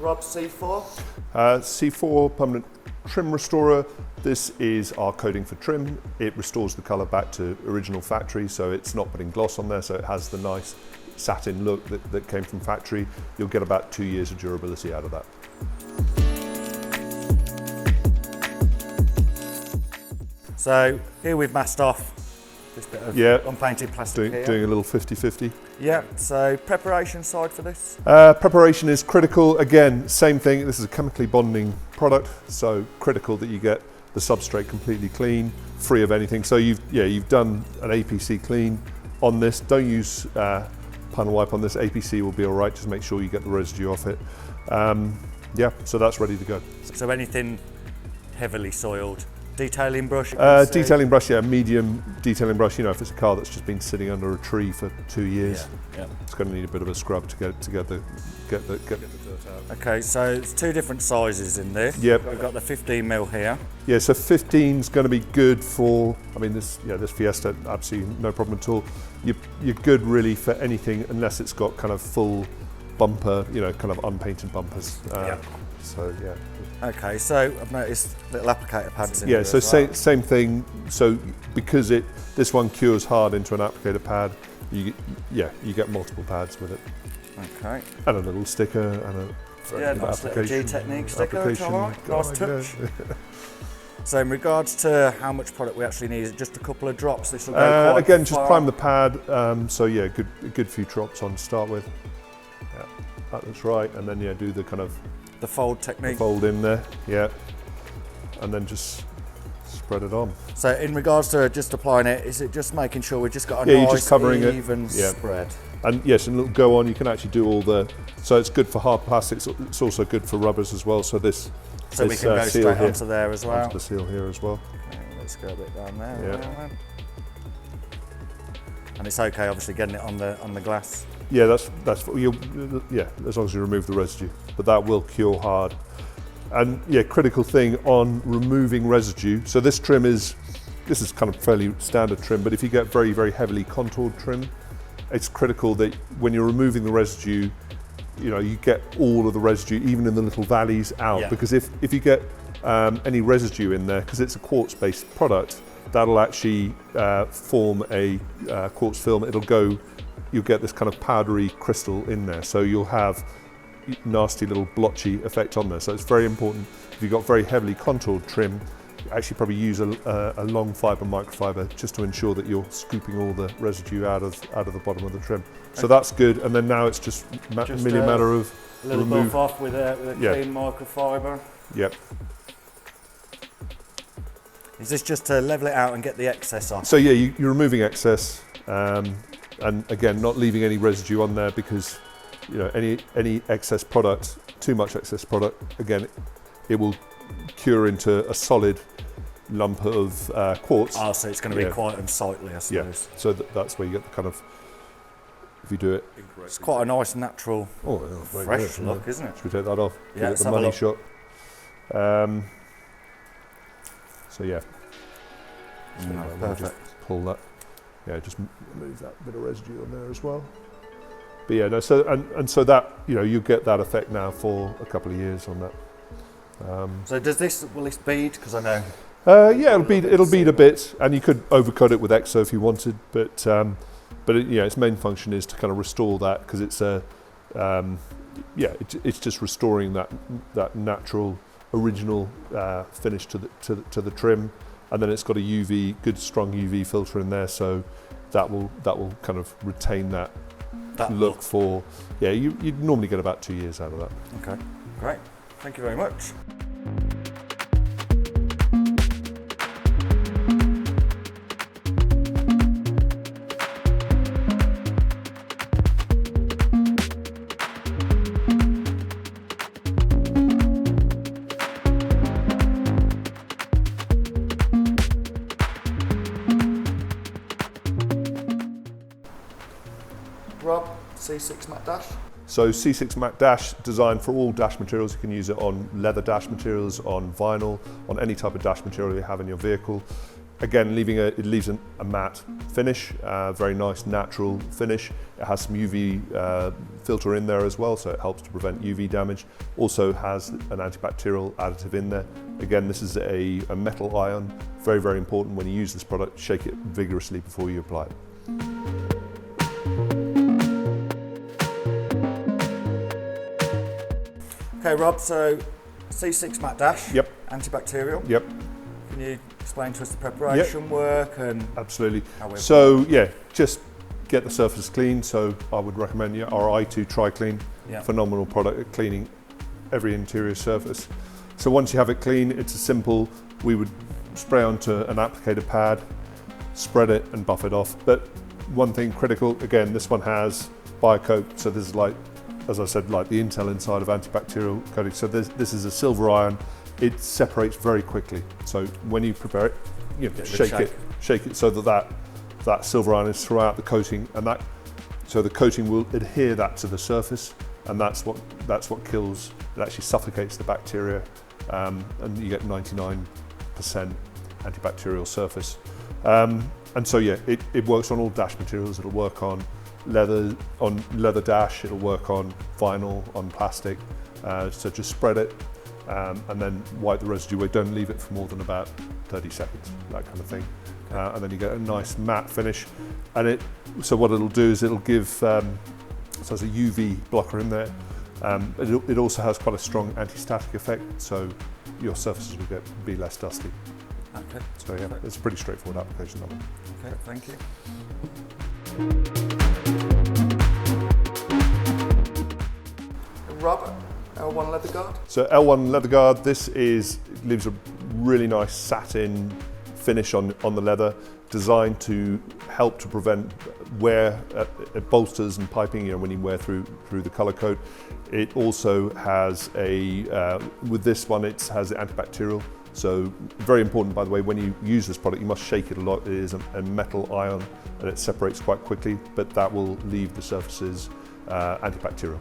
Rob, C4? C4 permanent trim restorer. This is our coating for trim. It restores the colour back to original factory, so it's not putting gloss on there, so it has the nice satin look that came from factory. You'll get about 2 years of durability out of that. So here we've masked off this bit of unpainted plastic here. Doing a little 50-50. Yeah, so preparation side for this? Preparation is critical. Again, same thing. This is a chemically bonding product, so critical that you get the substrate completely clean, free of anything. So you've done an APC clean on this. Don't use panel wipe on this. APC will be all right. Just make sure you get the residue off it. Yeah, so that's ready to go. So anything heavily soiled? Detailing brush? Detailing brush, yeah, medium detailing brush. You know, if it's a car that's just been sitting under a tree for 2 years, it's going to need a bit of a scrub to get the dirt out. Okay, so it's 2 different sizes in this. Yep. We've got the 15mm here. Yeah, so 15 is going to be good for. I mean, this Fiesta, absolutely no problem at all. You're good really for anything unless it's got kind of full bumper, you know, kind of unpainted bumpers. So yeah. Okay, so I've noticed little applicator pads in there. Yeah, so well. same thing. So because this one cures hard into an applicator pad, you get multiple pads with it. Okay. And a little sticker and a nice little Gtechniq sticker. It's all right. Nice touch. So in regards to how much product we actually need, is it just a couple of drops? This will go quite again, just far. prime the pad. So yeah, a good few drops on to start with. Yeah, that's right. And then do the kind of the fold technique. Fold in there, yeah, and then just spread it on. So in regards to just applying it, is it just making sure we've just got a nice, you're just covering even spread? And yes, and it'll go on. You can actually do all the. So it's good for hard plastics. It's also good for rubbers as well. So this. So we can go straight onto there as well. Onto the seal here as well. Okay, let's go a bit down there. Yeah. And it's okay, obviously, getting it on the glass. Yeah, that's as long as you remove the residue, but that will cure hard. And yeah, critical thing on removing residue. So this is kind of fairly standard trim, but if you get very, very heavily contoured trim, it's critical that when you're removing the residue, you get all of the residue, even in the little valleys, out. Because if you get any residue in there, because it's a quartz-based product, that'll actually form a quartz film. You'll get this kind of powdery crystal in there, so you'll have nasty little blotchy effect on there. So it's very important, if you've got very heavily contoured trim, actually probably use a long fibre microfiber just to ensure that you're scooping all the residue out of the bottom of the trim. So that's good, and then now it's just merely a matter of a little buff off with a clean microfiber. Yep. Is this just to level it out and get the excess off? So yeah, you're removing excess. And again, not leaving any residue on there, because any excess product, too much excess product, again, it will cure into a solid lump of quartz. So it's going to be quite unsightly, I suppose. Yeah, so that's where you get the kind of, if you do it. It's quite a nice, natural, fresh look, isn't it? Should we take that off? Yeah, let's have the money shot. So yeah. Perfect. Pull that. Yeah, just remove that bit of residue on there as well. But yeah, no. So so that you get that effect now for a couple of years on that. So will this bead? Because I know. Yeah, it'll bead a bit, and you could overcoat it with Exo if you wanted, but its main function is to kind of restore that, because it's it's just restoring that natural original finish to the trim. And then it's got a good strong UV filter in there, so that will kind of retain that look for. Yeah, you'd normally get about 2 years out of that. Okay, great. Thank you very much. Rob, C6 matte dash. So C6 matte dash, designed for all dash materials. You can use it on leather dash materials, on vinyl, on any type of dash material you have in your vehicle. Again, it leaves a matte finish, very nice natural finish. It has some UV filter in there as well, so it helps to prevent UV damage. Also has an antibacterial additive in there. Again, this is a metal ion. Very, very important when you use this product, shake it vigorously before you apply it. Okay, Rob, so C6 matte dash, Yep. antibacterial. Yep. Can you explain to us the preparation work and absolutely. how we So yeah, just get the surface clean. So I would recommend our i2 Tri-Clean, phenomenal product at cleaning every interior surface. So once you have it clean, it's a simple, we would spray onto an applicator pad, spread it and buff it off. But one thing critical, again, this one has Biocoat, so this is like, as I said, like the Intel inside of antibacterial coating. So this is a silver ion. It separates very quickly. So when you prepare it, shake it so that silver ion is throughout the coating, and so the coating will adhere that to the surface, and that's what kills. It actually suffocates the bacteria, and you get 99% antibacterial surface. And so yeah, it works on all dash materials. It'll work on leather dash. It'll work on vinyl, on plastic. So just spread it. And then wipe the residue away. Don't leave it for more than about 30 seconds, that kind of thing. And then you get a nice matte finish. And so what it'll do is it'll give, so there's a UV blocker in there. It also has quite a strong anti-static effect, so your surfaces will be less dusty. Okay. So yeah, it's a pretty straightforward application of it. Okay, thank you. Rob, L1 leather guard? So L1 leather guard, leaves a really nice satin finish on the leather, designed to help to prevent wear at bolsters and piping, when you wear through the colour coat. It also has with this one, it has antibacterial. So very important, by the way, when you use this product, you must shake it a lot. It is a metal ion and it separates quite quickly, but that will leave the surfaces antibacterial.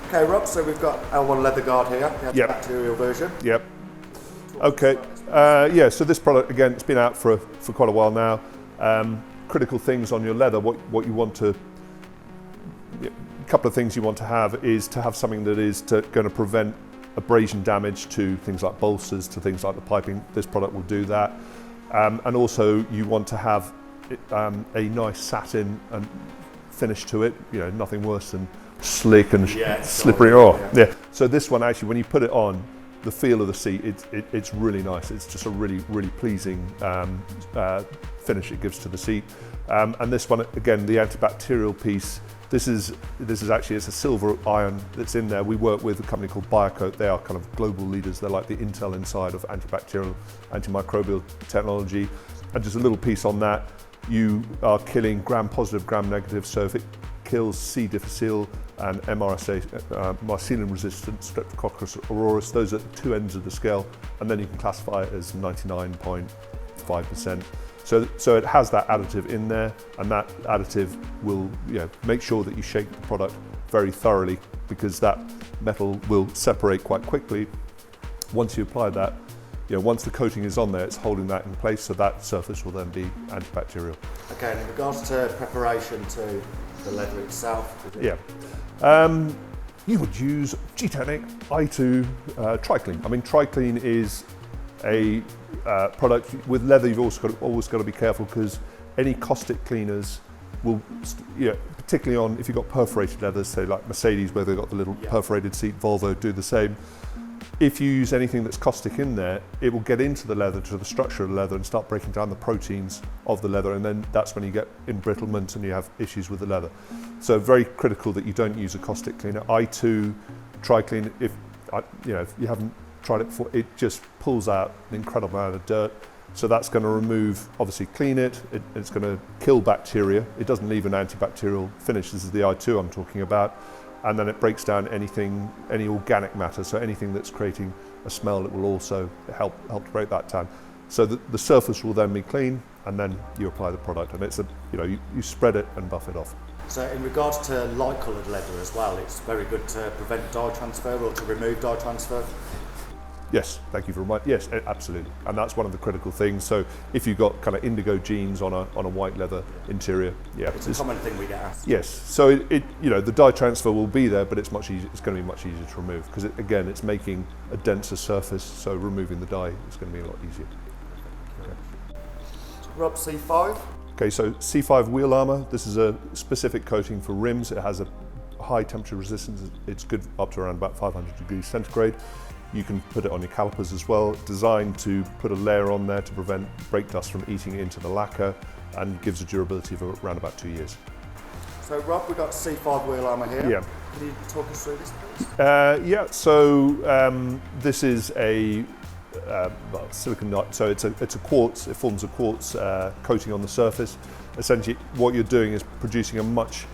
Okay, Rob, so we've got L1 leather guard here, the antibacterial version. Yep. Okay. So this product, again, it's been out for quite a while now. Critical things on your leather, what you want to, a couple of things you want to have is to have something that is going to prevent abrasion damage to things like bolsters, to things like the piping. This product will do that. And also you want to have a nice satin and finish to it, nothing worse than slick and slippery. So this one, actually, when you put it on, the feel of the seat, it's really nice. It's just a really, really pleasing finish it gives to the seat. And this one, again, the antibacterial piece, this is actually, it's a silver ion that's in there. We work with a company called Biocoat. They are kind of global leaders. They're like the Intel inside of antibacterial, antimicrobial technology. And just a little piece on that, you are killing gram-positive, gram-negative. So if it kills C. difficile and MRSA, Mycelium-resistant Streptococcus aureus, those are the two ends of the scale, and then you can classify it as 99.5%. So it has that additive in there, and that additive will make sure that you shake the product very thoroughly, because that metal will separate quite quickly. Once you apply that, once the coating is on there, it's holding that in place, so that surface will then be antibacterial. Okay, and in regards to preparation to the leather itself? You would use Gtechniq i2 Tri-Clean. I mean, Tri-Clean is a product with leather. You've always got to be careful, because any caustic cleaners will, particularly on if you've got perforated leathers, say like Mercedes, where they've got the little perforated seat. Volvo do the same. If you use anything that's caustic in there, it will get into the leather, to the structure of the leather, and start breaking down the proteins of the leather, and then that's when you get embrittlement and you have issues with the leather. So very critical that you don't use a caustic cleaner. i2 Tri-Clean, if you haven't tried it before, it just pulls out an incredible amount of dirt. So that's going to remove, obviously clean it, it's going to kill bacteria. It doesn't leave an antibacterial finish. This is the i2 I'm talking about. And then it breaks down any organic matter, so anything that's creating a smell, it will also help to break that down. So the surface will then be clean, and then you apply the product, and it's you spread it and buff it off. So in regards to light coloured leather as well, it's very good to prevent dye transfer or to remove dye transfer. Yes, thank you for reminding. Yes, absolutely, and that's one of the critical things. So if you've got kind of indigo jeans on a white leather interior, yeah, it's a common thing we get asked. Yes, so it you know, the dye transfer will be there, but it's much easier. It's going to be much easier to remove because again, it's making a denser surface. So removing the dye is going to be a lot easier. Okay. Rob, C5. Okay, so C5 wheel armour. This is a specific coating for rims. It has a high temperature resistance. It's good up to around about 500 degrees centigrade. You can put it on your calipers as well, designed to put a layer on there to prevent brake dust from eating into the lacquer and gives a durability of around about 2 years. So Rob, we've got C5 wheel armour here. Yeah. Can you talk us through this, please? Yeah, so this is a silicon nut, so it's a quartz, it forms a quartz coating on the surface. Essentially what you're doing is producing a much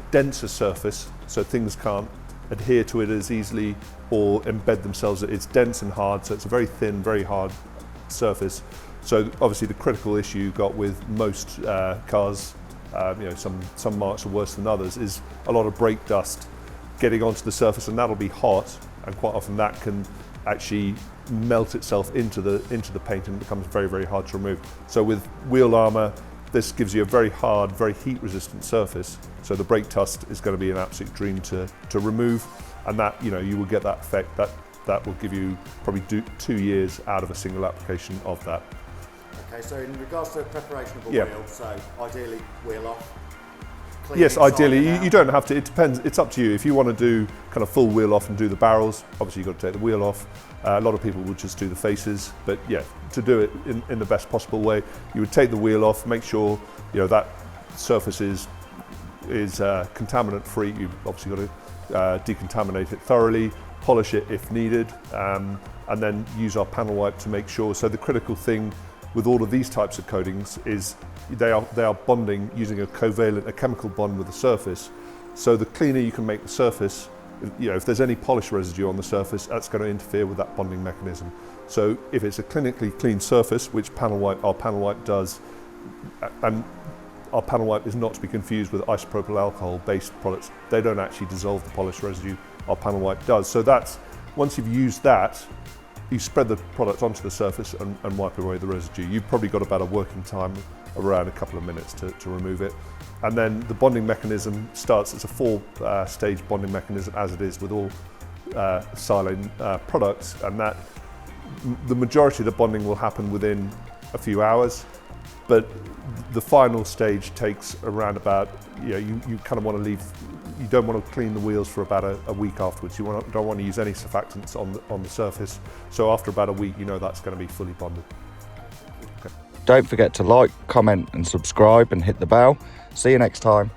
denser surface, so things can't adhere to it as easily or embed themselves. It's dense and hard, so it's a very thin, very hard surface. So obviously the critical issue you've got with most cars, you know, some marks are worse than others, is a lot of brake dust getting onto the surface, and that'll be hot, and quite often that can actually melt itself into the paint and it becomes very, very hard to remove. So with wheel armour, this gives you a very hard, very heat resistant surface. So the brake dust is going to be an absolute dream to remove, and that, you know, you will get that effect. That will give you probably 2 years out of a single application of that. Okay, so in regards to the preparation of a wheel, so ideally wheel off. Yes, ideally. You don't have to, it depends, it's up to you. If you want to do kind of full wheel off and do the barrels, obviously you've got to take the wheel off. A lot of people would just do the faces, but yeah, to do it in the best possible way, you would take the wheel off, make sure, you know, that surface is contaminant free. You've obviously got to decontaminate it thoroughly, polish it if needed, and then use our panel wipe to make sure. So the critical thing with all of these types of coatings is they are bonding using a covalent, a chemical bond with the surface. So the cleaner you can make the surface, you know, if there's any polish residue on the surface, that's going to interfere with that bonding mechanism. So if it's a clinically clean surface, which our panel wipe does, and our panel wipe is not to be confused with isopropyl alcohol based products, they don't actually dissolve the polish residue, our panel wipe does. So that's, once you've used that, you spread the product onto the surface and wipe away the residue. You've probably got about a working time of around a couple of minutes to remove it. And then the bonding mechanism starts, it's a 4-stage bonding mechanism, as it is with all silane products, and that the majority of the bonding will happen within a few hours, but the final stage takes around about, you know, you kind of want to leave, you don't want to clean the wheels for about a week afterwards. You don't want to use any surfactants on the surface. So after about a week, you know that's going to be fully bonded. Okay. Don't forget to like, comment and subscribe and hit the bell. See you next time.